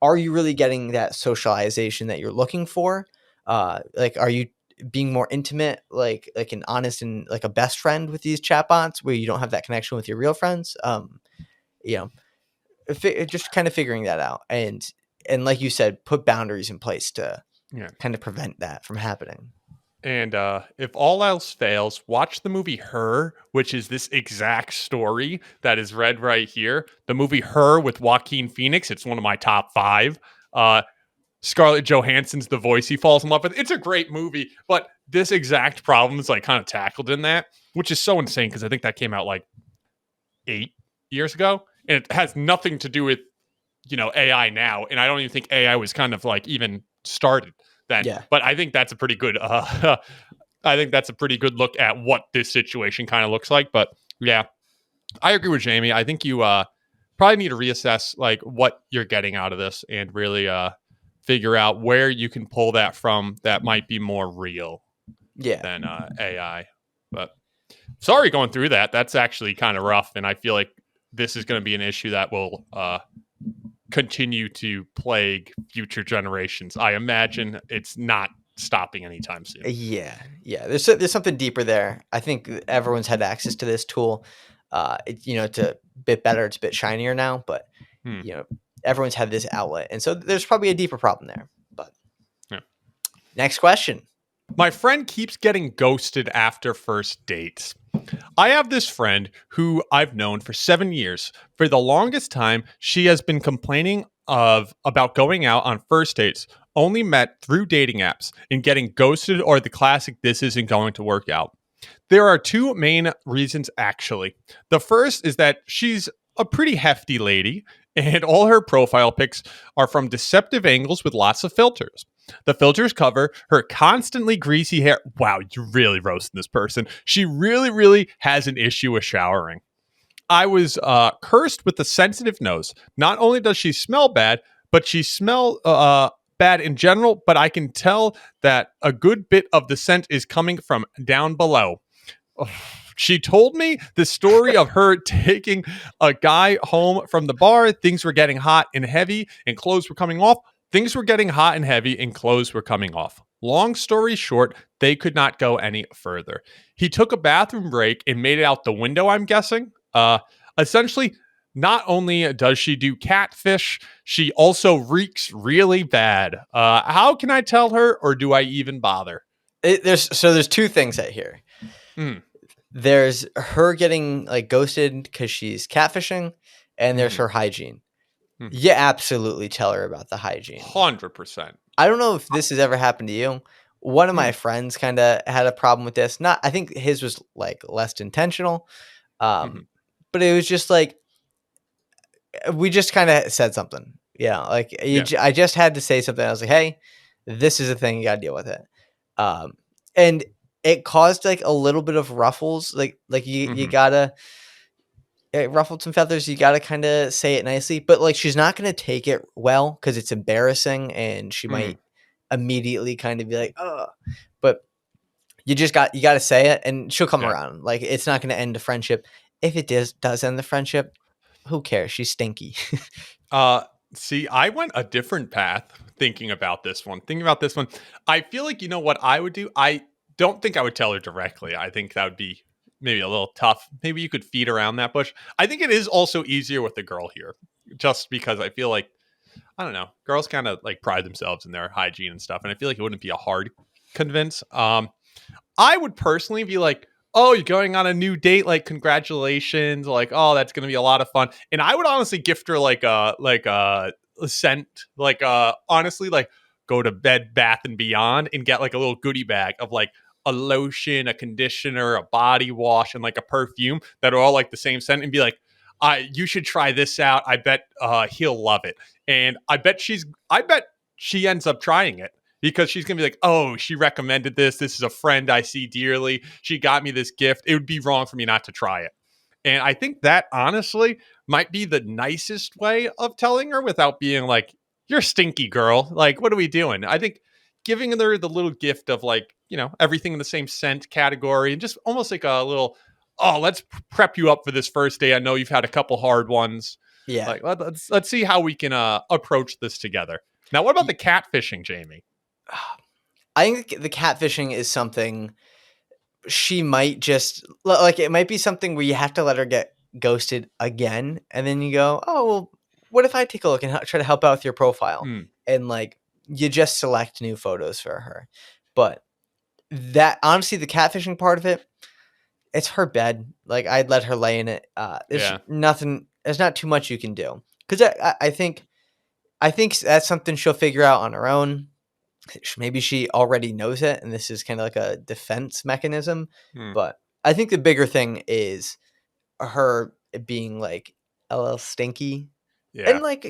are you really getting that socialization that you're looking for? Like, are you being more intimate, like an honest and like a best friend with these chatbots where you don't have that connection with your real friends? Just kind of figuring that out. And like you said, put boundaries in place to kind of prevent that from happening. And if all else fails, watch the movie Her, which is this exact story that is read right here. The movie Her with Joaquin Phoenix. It's one of my top 5. Scarlett Johansson's the voice he falls in love with. It's a great movie, but this exact problem is like kind of tackled in that, which is so insane because I think that came out like 8 years ago, and it has nothing to do with AI now, and I don't even think AI was kind of like even started then. Yeah. But I think that's a pretty good. I think that's a pretty good look at what this situation kind of looks like. But yeah, I agree with Jamie. I think you probably need to reassess like what you're getting out of this and really figure out where you can pull that from that might be more real than AI. But sorry going through that. That's actually kind of rough. And I feel like this is going to be an issue that will continue to plague future generations. I imagine it's not stopping anytime soon. Yeah. There's something deeper there. I think everyone's had access to this tool. It's a bit better. It's a bit shinier now, but everyone's had this outlet, and so there's probably a deeper problem there. But next question. My friend keeps getting ghosted after first dates. I have this friend who I've known for 7 years. For the longest time, she has been complaining about going out on first dates, only met through dating apps, and getting ghosted or the classic "this isn't going to work out." There are 2 main reasons, actually. The first is that she's a pretty hefty lady, and all her profile pics are from deceptive angles with lots of filters. The filters cover her constantly greasy hair. Wow, you're really roasting this person. She really, really has an issue with showering. I was cursed with a sensitive nose. Not only does she smell bad, but she smells bad in general, but I can tell that a good bit of the scent is coming from down below. She told me the story of her taking a guy home from the bar. Things were getting hot and heavy and clothes were coming off. Things were getting hot and heavy and clothes were coming off. Long story short, they could not go any further. He took a bathroom break and made it out the window, I'm guessing. Essentially, not only does she do catfish, she also reeks really bad. How can I tell her, or do I even bother? There's 2 things at here. There's her getting like ghosted because she's catfishing, and there's her hygiene. You absolutely tell her about the hygiene. 100%. I don't know if this has ever happened to you. One of my friends kind of had a problem with this. I think his was like less intentional, but it was just like we just kind of said something. I just had to say something. I was like, "Hey, this is a thing. You got to deal with it." And it caused like a little bit of ruffles. You gotta. It ruffled some feathers. You got to kind of say it nicely, but like she's not going to take it well because it's embarrassing, and she might immediately kind of be like, "Oh," but you got to say it, and she'll come around. Like it's not going to end the friendship. If it does end the friendship, who cares? She's stinky. See, I went a different path thinking about this one. I feel like what I would do. I don't think I would tell her directly. I think that would be maybe a little tough. Maybe you could feed around that bush. I think it is also easier with the girl here, just because I feel like, I don't know, girls kind of like pride themselves in their hygiene and stuff. And I feel like it wouldn't be a hard convince. I would personally be like, "Oh, you're going on a new date. Like, congratulations. Like, oh, that's going to be a lot of fun." And I would honestly gift her like a scent, honestly, like go to Bed Bath and Beyond and get like a little goodie bag of like a lotion, a conditioner, a body wash, and like a perfume that are all like the same scent, and be like, you should try this out. I bet he'll love it. And I bet she ends up trying it because she's going to be like, "Oh, she recommended this. This is a friend I see dearly. She got me this gift. It would be wrong for me not to try it." And I think that honestly might be the nicest way of telling her without being like, "You're stinky, girl. Like, what are we doing?" I think giving her the little gift of like, everything in the same scent category, and just almost like a little, "Oh, let's prep you up for this first day. I know you've had a couple hard ones. Yeah. Like, let's see how we can approach this together." Now, what about the catfishing, Jamie? I think the catfishing is something she might just like. It might be something where you have to let her get ghosted again, and then you go, "Oh, well, what if I take a look and try to help out with your profile?" And like you just select new photos for her. But that honestly, the catfishing part of it, it's her bed. Like, I'd let her lay in it. There's nothing. There's not too much you can do, because I think that's something she'll figure out on her own. Maybe she already knows it, and this is kind of like a defense mechanism. But I think the bigger thing is her being like a little stinky. Yeah. And like,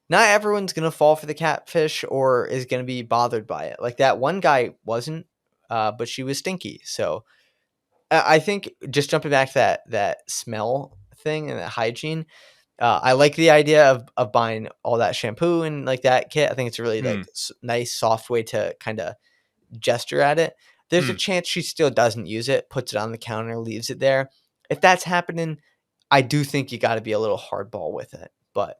not everyone's going to fall for the catfish or is going to be bothered by it. Like that one guy wasn't, but she was stinky. So I think just jumping back to that smell thing and that hygiene, I like the idea of buying all that shampoo and like that kit. I think it's a really like nice, soft way to kind of gesture at it. There's a chance she still doesn't use it, puts it on the counter, leaves it there. If that's happening, I do think you got to be a little hardball with it. But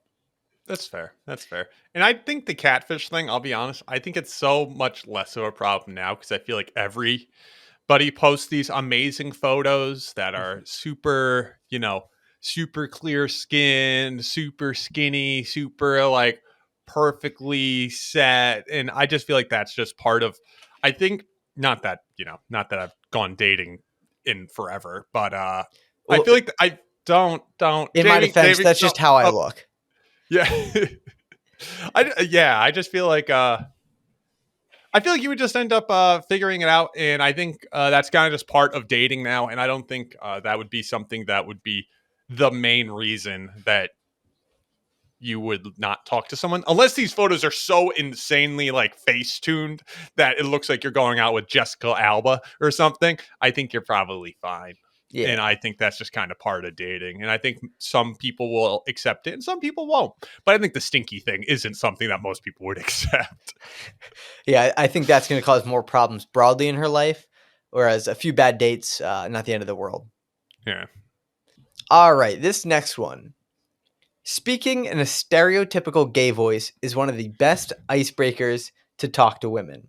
that's fair. That's fair. And I think the catfish thing, I'll be honest, I think it's so much less of a problem now because I feel like everybody posts these amazing photos that are super, super clear skin, super skinny, super like perfectly set. And I just feel like that's just part of, I think, not that I've gone dating in forever, but I feel like I don't. In my defense, that's just how I look. Yeah. I just feel like you would just end up figuring it out, and I think that's kind of just part of dating now, and I don't think that would be something that would be the main reason that you would not talk to someone, unless these photos are so insanely like face tuned that it looks like you're going out with Jessica Alba or something. I think you're probably fine. Yeah. And I think that's just kind of part of dating. And I think some people will accept it and some people won't. But I think the stinky thing isn't something that most people would accept. Yeah, I think that's going to cause more problems broadly in her life, whereas a few bad dates, not the end of the world. Yeah. All right, this next one. Speaking in a stereotypical gay voice is one of the best icebreakers to talk to women.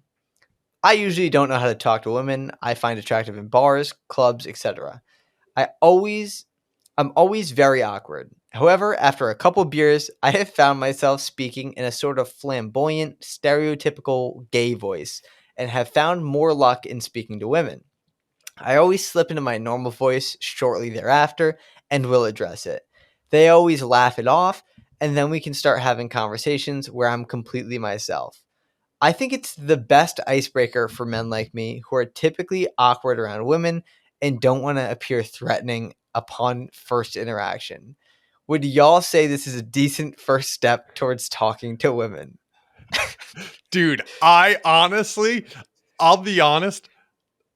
I usually don't know how to talk to women I find attractive in bars, clubs, etc. I'm always very awkward. However, after a couple beers, I have found myself speaking in a sort of flamboyant, stereotypical gay voice and have found more luck in speaking to women. I always slip into my normal voice shortly thereafter and will address it. They always laugh it off, and then we can start having conversations where I'm completely myself. I think it's the best icebreaker for men like me who are typically awkward around women and don't want to appear threatening upon first interaction. Would y'all say this is a decent first step towards talking to women? Dude, I'll be honest,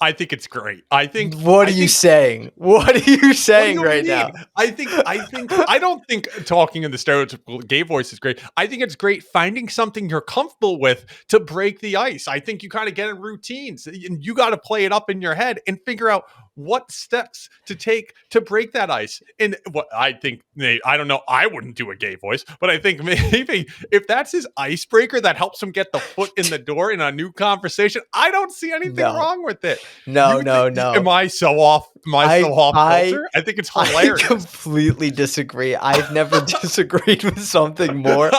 I think it's great. What are you saying? What are you saying right now? I don't think talking in the stereotypical gay voice is great. I think it's great finding something you're comfortable with to break the ice. I think you kind of get in routines and you got to play it up in your head and figure out what steps to take to break that ice. And what I think, I don't know, I wouldn't do a gay voice, but I think maybe if that's his icebreaker that helps him get the foot in the door in a new conversation, I don't see anything wrong with it. No. Am I so off? Culture? I think it's hilarious. I completely disagree. I've never disagreed with something more.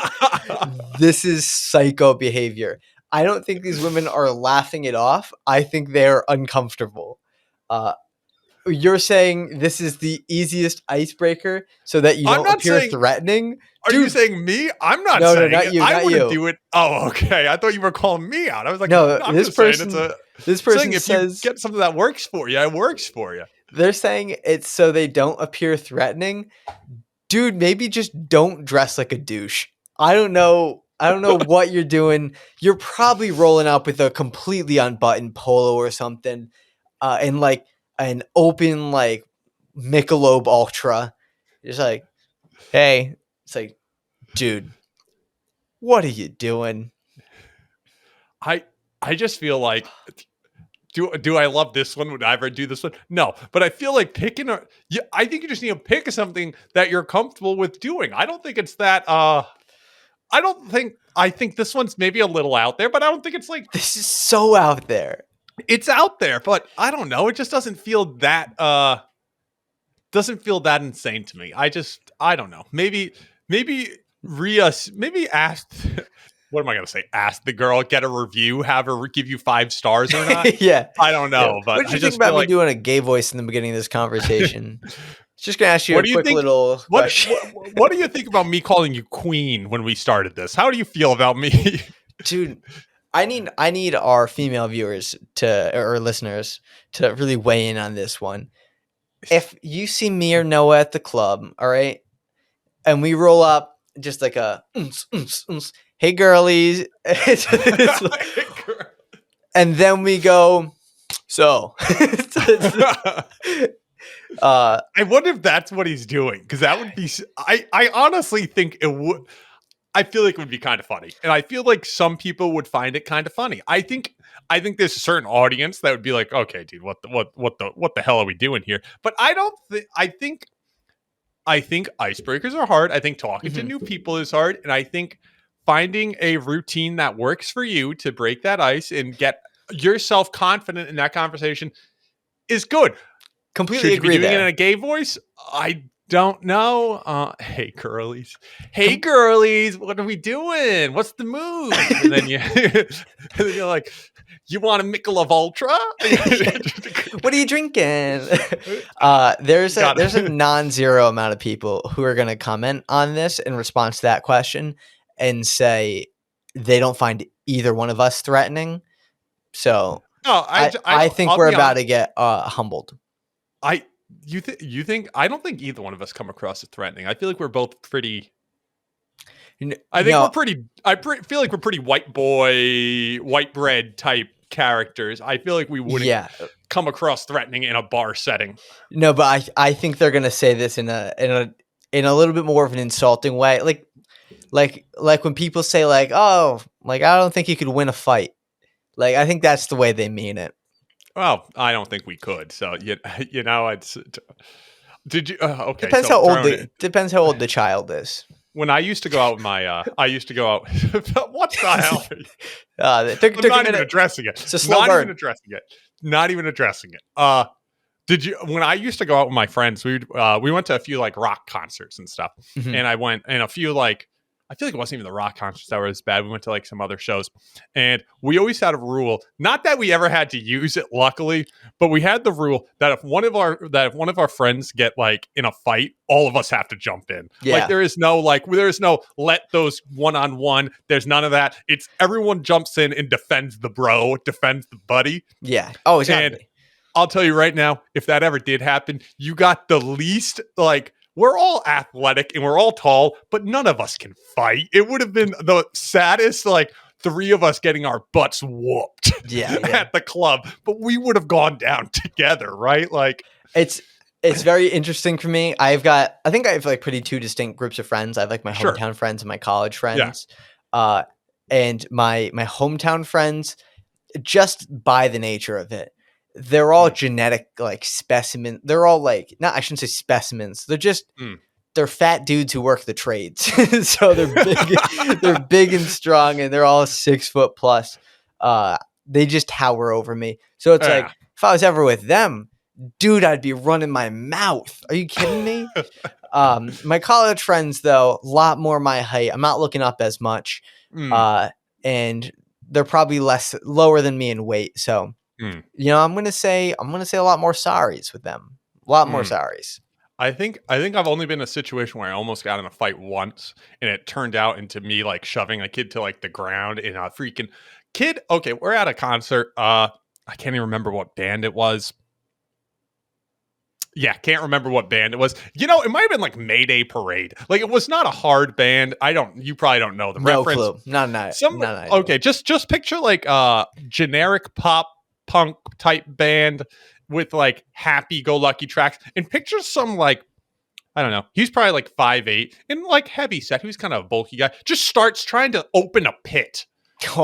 This is psycho behavior. I don't think these women are laughing it off. I think they're uncomfortable. You're saying this is the easiest icebreaker so that you don't appear threatening? Are you saying me? I'm not saying not you, I wouldn't do it. Oh, okay. I thought you were calling me out. I was like, no, this person if says, you get something that works for you, it works for you. They're saying it's so they don't appear threatening. Dude, maybe just don't dress like a douche. I don't know what you're doing. You're probably rolling up with a completely unbuttoned polo or something, and like an open like Michelob Ultra. It's like, hey, it's like, dude, what are you doing? I just feel like, do I love this one? Would I ever do this one? No, but I feel like I think you just need to pick something that you're comfortable with doing. I don't think it's that. I think this one's maybe a little out there, but I don't think it's like, this is so out there. It's out there, but I don't know. It just doesn't feel that insane to me. I don't know. Maybe ask what am I going to say? Ask the girl, get a review, have her give you 5 stars or not? Yeah. I don't know. But what did you think about me doing a gay voice in the beginning of this conversation? Just going to ask you a quick little question. What do you think about me calling you queen when we started this? How do you feel about me? Dude, I need our female viewers or listeners to really weigh in on this one. If you see me or Noah at the club, all right, and we roll up just like a hey girlies, and then we go, so I wonder if that's what he's doing, because that would be. I honestly think it would. I feel like it would be kind of funny, and I feel like some people would find it kind of funny. I think there's a certain audience that would be like, okay, dude, what the hell are we doing here? But I don't think. I think icebreakers are hard. I think talking to new people is hard, and I think finding a routine that works for you to break that ice and get yourself confident in that conversation is good. Completely Should agree. You be doing it in a gay voice? I don't know. Hey girlies, girlies, what are we doing? What's the move? And then you're like, you want a Michelob Ultra? What are you drinking? There's a non-zero amount of people who are going to comment on this in response to that question and say they don't find either one of us threatening. So I think we're about to get humbled. You think I don't think either one of us come across as threatening. I feel like we're both pretty. I feel like we're pretty white boy, white bread type characters. I feel like we wouldn't come across threatening in a bar setting. No, but I think they're gonna say this in a little bit more of an insulting way, like when people say like, oh, like I don't think you could win a fight. Like I think that's the way they mean it. Well, I don't think we could. So you know, it's. Did you? Okay. Depends how old the child is. When I used to go out with my, I used to go out. What the hell? I'm not even addressing it. It's a slow burn. Not even addressing it. Did you? When I used to go out with my friends, we went to a few like rock concerts and stuff, and I went and a few like. I feel like it wasn't even the rock concerts that were as bad. We went to like some other shows, and we always had a rule. Not that we ever had to use it, luckily, but we had the rule that if one of our friends get like in a fight, all of us have to jump in. Yeah. Like there is no let those one-on-one. There's none of that. It's everyone jumps in and defends the bro, defends the buddy. Yeah. Oh, exactly. And I'll tell you right now, if that ever did happen, you got the least like. We're all athletic and we're all tall, but none of us can fight. It would have been the saddest, like 3 of us getting our butts whooped at the club, but we would have gone down together, right? Like it's very interesting for me. I think I have like pretty 2 distinct groups of friends. I have like my hometown friends and my college friends. Yeah. And my hometown friends, just by the nature of it, they're all genetic like specimen. They're all like I shouldn't say specimens. They're just they're fat dudes who work the trades. So they're big, they're big and strong, and they're all 6 foot plus. They just tower over me. So it's like if I was ever with them, dude, I'd be running my mouth. Are you kidding me? My college friends though, a lot more my height. I'm not looking up as much, and they're probably lower than me in weight. So. You know, I'm gonna say a lot more sorries with them. A lot more sorries. I think I've only been in a situation where I almost got in a fight once, and it turned out into me like shoving a kid to like the ground, and a freaking kid. Okay, we're at a concert. I can't even remember what band it was. Yeah, can't remember what band it was. You know, it might have been like Mayday Parade. Like it was not a hard band. You probably don't know the reference. No clue. Not okay, just picture like generic pop punk type band with like happy-go-lucky tracks, and picture some like I don't know, he's probably like 5'8" and like heavy set. He was kind of a bulky guy. Just starts trying to open a pit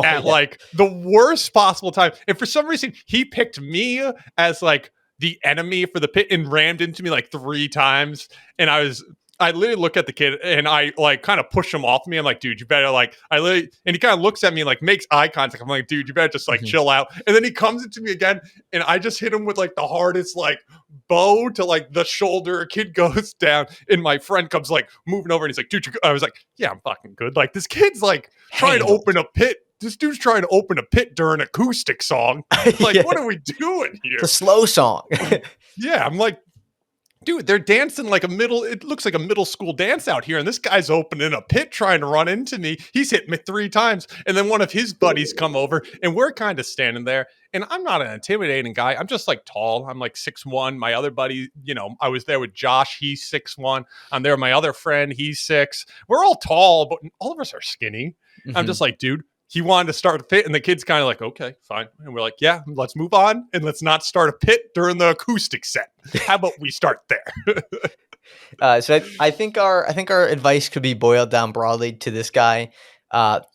at like the worst possible time, and for some reason he picked me as like the enemy for the pit and rammed into me like 3 times, and I was I literally look at the kid and I like kind of push him off me. I'm like, dude, you better like, and he kind of looks at me and like makes eye contact. I'm like, dude, you better just like chill out. And then he comes into me again and I just hit him with like the hardest like bow to like the shoulder. A kid goes down and my friend comes like moving over and he's like, dude, I was like, yeah, I'm fucking good. Like this kid's like trying to open a pit. This dude's trying to open a pit during an acoustic song. Like, what are we doing here? It's a slow song. Yeah, I'm like, dude, they're dancing like it looks like a middle school dance out here. And this guy's opening a pit trying to run into me. He's hit me 3 times. And then one of his buddies come over and we're kind of standing there. And I'm not an intimidating guy. I'm just like tall. I'm like 6'1". My other buddy, I was there with Josh. He's 6'1". I'm there with my other friend. He's 6. We're all tall, but all of us are skinny. Mm-hmm. I'm just like, dude, he wanted to start a pit, and the kid's kind of like, okay, fine. And we're like, yeah, let's move on, and let's not start a pit during the acoustic set. How about we start there? So I think our advice could be boiled down broadly to this guy.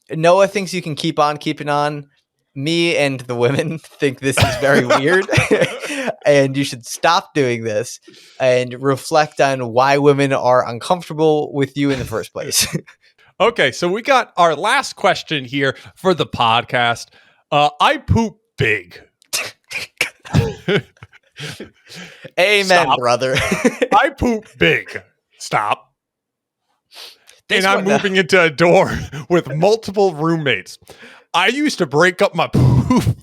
Noah thinks you can keep on keeping on. Me and the women think this is very weird, and you should stop doing this and reflect on why women are uncomfortable with you in the first place. Okay, so we got our last question here for the podcast. I poop big. Amen, Stop. brother. I poop big. Stop. And I'm moving into a dorm with multiple roommates. I used to break up my poop.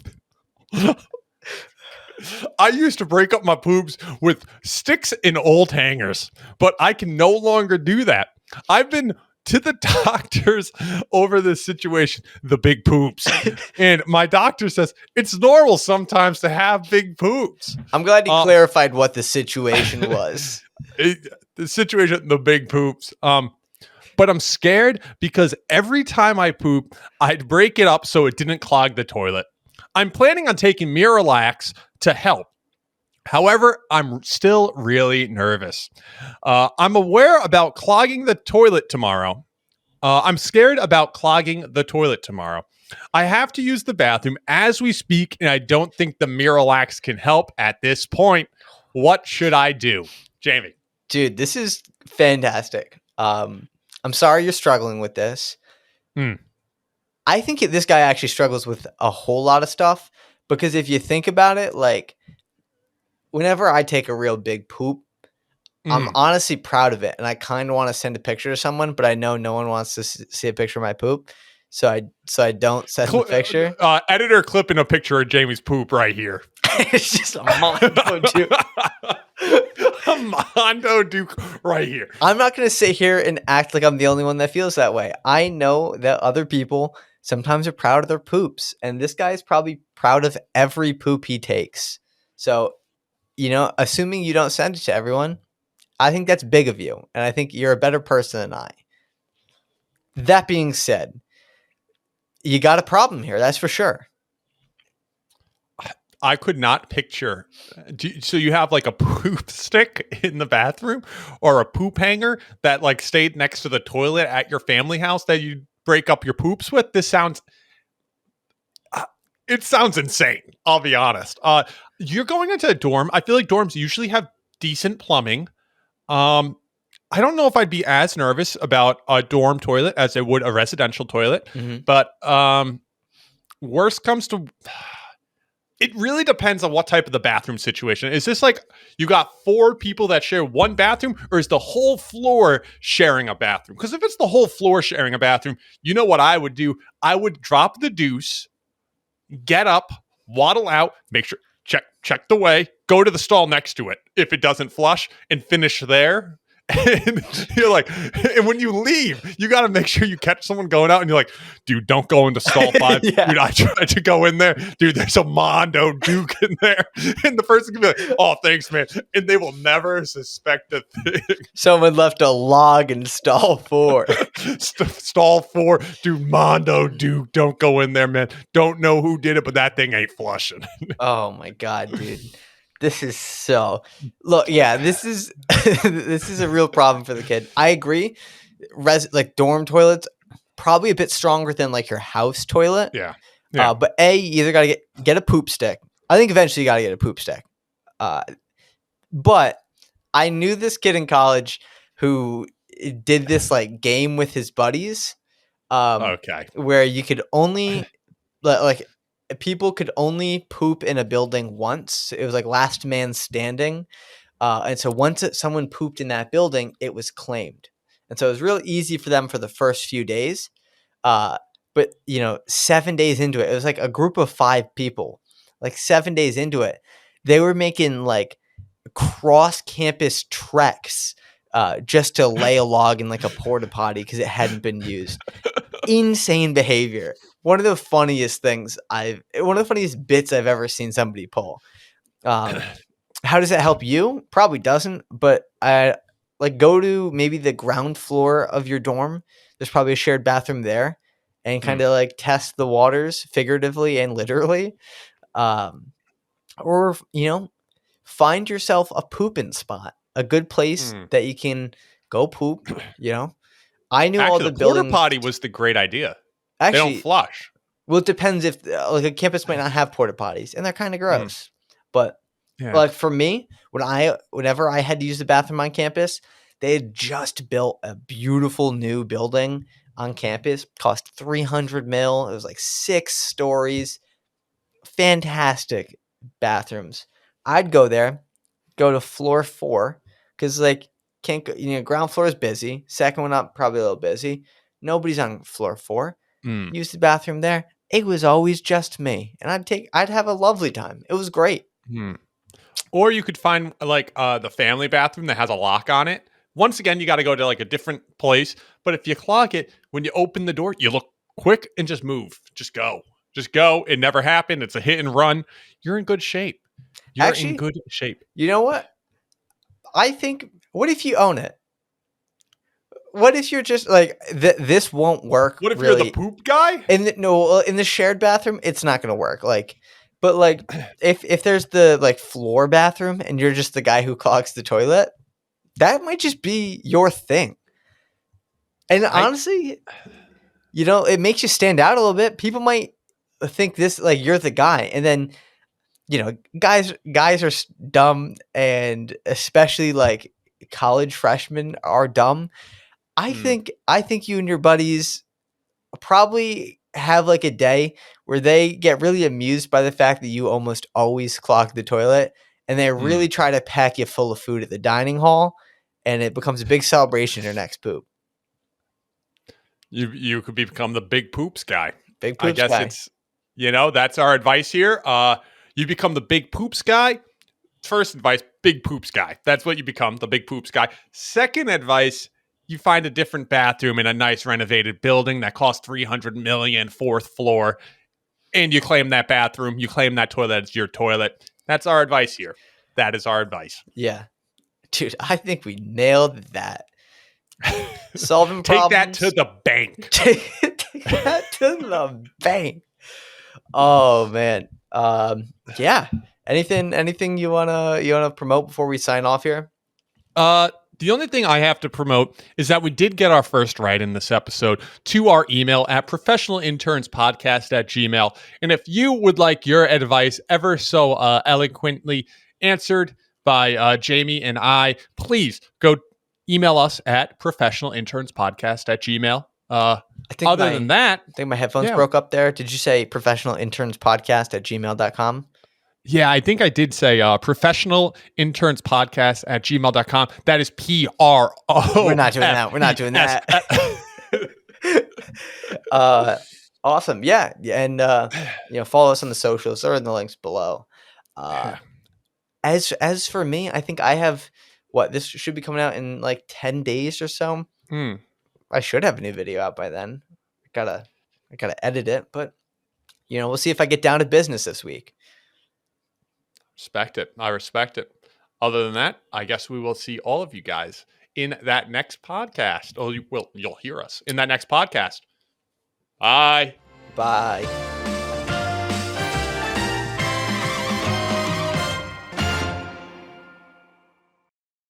I used to break up my poops with sticks and old hangers, but I can no longer do that. I've been to the doctors over this situation, the big poops. And my doctor says it's normal sometimes to have big poops. I'm glad you clarified what the situation was. The big poops. But I'm scared because every time I poop, I'd break it up so it didn't clog the toilet. I'm planning on taking Miralax to help. However, I'm still really nervous. I'm aware about clogging the toilet tomorrow. I'm scared about clogging the toilet tomorrow. I have to use the bathroom as we speak, and I don't think the Miralax can help at this point. What should I do? Jamie. Dude, this is fantastic. I'm sorry you're struggling with this. I think this guy actually struggles with a whole lot of stuff, because if you think about it, like, whenever I take a real big poop, I'm honestly proud of it, and I kind of want to send a picture to someone, but I know no one wants to see a picture of my poop, so I don't send a picture. Editor clipping a picture of Jamie's poop right here. It's just a Mondo Duke. A Mondo Duke right here. I'm not going to sit here and act like I'm the only one that feels that way. I know that other people sometimes are proud of their poops, and this guy is probably proud of every poop he takes. So, assuming you don't send it to everyone, I think that's big of you, and I think you're a better person than I. That being said, you got a problem here, that's for sure. I could not picture. So you have like a poop stick in the bathroom or a poop hanger that like stayed next to the toilet at your family house that you break up your poops with? This sounds... it sounds insane. I'll be honest. You're going into a dorm. I feel like dorms usually have decent plumbing. I don't know if I'd be as nervous about a dorm toilet as I would a residential toilet, but worst comes to... It really depends on what type of the bathroom situation. Is this like you got 4 people that share one bathroom, or is the whole floor sharing a bathroom? Because if it's the whole floor sharing a bathroom, you know what I would do? I would drop the deuce, get up, waddle out, make sure, check the way, go to the stall next to it if it doesn't flush, and finish there. And you're like, and when you leave, you got to make sure you catch someone going out, and you're like, dude, don't go into stall 5. Yeah. Dude, I tried to go in there. Dude, there's a Mondo Duke in there. And the person can be like, oh, thanks, man. And they will never suspect a thing. Someone left a log in stall 4. Stall 4. Dude, Mondo Duke, don't go in there, man. Don't know who did it, but that thing ain't flushing. Oh, my God, dude. This is so... Look, yeah, this is this is a real problem for the kid. I agree. Like dorm toilets, probably a bit stronger than like your house toilet. Yeah. But you either got to get a poop stick. I think eventually you got to get a poop stick. But I knew this kid in college who did this like game with his buddies, Okay. where you could only like people could only poop in a building once. It was like last man standing. And so once someone pooped in that building, it was claimed. And so it was real easy for them for the first few days. But 7 days into it, it was like a group of 5 people. Like 7 days into it, they were making like cross campus treks just to lay a log in like a porta potty because it hadn't been used. Insane behavior. One of the funniest bits I've ever seen somebody pull. How does that help you? Probably doesn't, but I go to maybe the ground floor of your dorm. There's probably a shared bathroom there, and kind of like test the waters figuratively and literally. Or find yourself a pooping spot, a good place that you can go poop. I knew all the buildings. Porta potty was the great idea. Actually, they don't flush. Well, it depends if a campus might not have porta potties, and they're kind of gross. But like for me, whenever I had to use the bathroom on campus, they had just built a beautiful new building on campus. Cost $300 million. It was like 6 stories. Fantastic bathrooms. I'd go there, go to floor 4 because can't go. Ground floor is busy. Second one up, probably a little busy. Nobody's on floor 4. Use the bathroom there. It was always just me, and I'd have a lovely time. It was great. Or you could find the family bathroom that has a lock on it. Once again, you got to go to like a different place. But if you clog it, when you open the door, you look quick and just move. Just go. It never happened. It's a hit and run. You're in good shape. In good shape. You know what? I think, what if you own it? What if you're just like, this won't work? What if really? You're the poop guy? In the shared bathroom, it's not going to work. But if there's the floor bathroom and you're just the guy who clogs the toilet, that might just be your thing. And honestly, it makes you stand out a little bit. People might think this, you're the guy. And then, guys are dumb, and especially college freshmen are dumb. I think you and your buddies probably have a day where they get really amused by the fact that you almost always clog the toilet, and they really try to pack you full of food at the dining hall, and it becomes a big celebration your next poop. You could become the big poops guy. Big poops guy. I guess it's that's our advice here. You become the big poops guy. First advice, big poops guy. That's what you become, the big poops guy. Second advice, you find a different bathroom in a nice renovated building that costs $300 million, 4th floor, and you claim that bathroom, you claim that toilet as your toilet. That's our advice here. That is our advice. Yeah. Dude, I think we nailed that. Solving problems. Take that to the bank. Take that to the bank. Oh, man. Yeah. Anything you wanna promote before we sign off here? The only thing I have to promote is that we did get our first right in this episode to our email at ProfessionalInternsPodcast@gmail. And if you would like your advice ever so eloquently answered by Jamie and I, please go email us at ProfessionalInternsPodcast@gmail. I think my headphones broke up there. Did you say ProfessionalInternsPodcast@gmail.com? Yeah, I think I did say ProfessionalInternsPodcast@gmail.com. That is PRO. We're not doing that. Awesome. Yeah. And, follow us on the socials or in the links below. As for me, I think I have this should be coming out in 10 days or so. I should have a new video out by then. I gotta edit it, but we'll see if I get down to business this week. I respect it. Other than that, I guess we will see all of you guys in that next podcast. Oh, you'll hear us in that next podcast. Bye. Bye.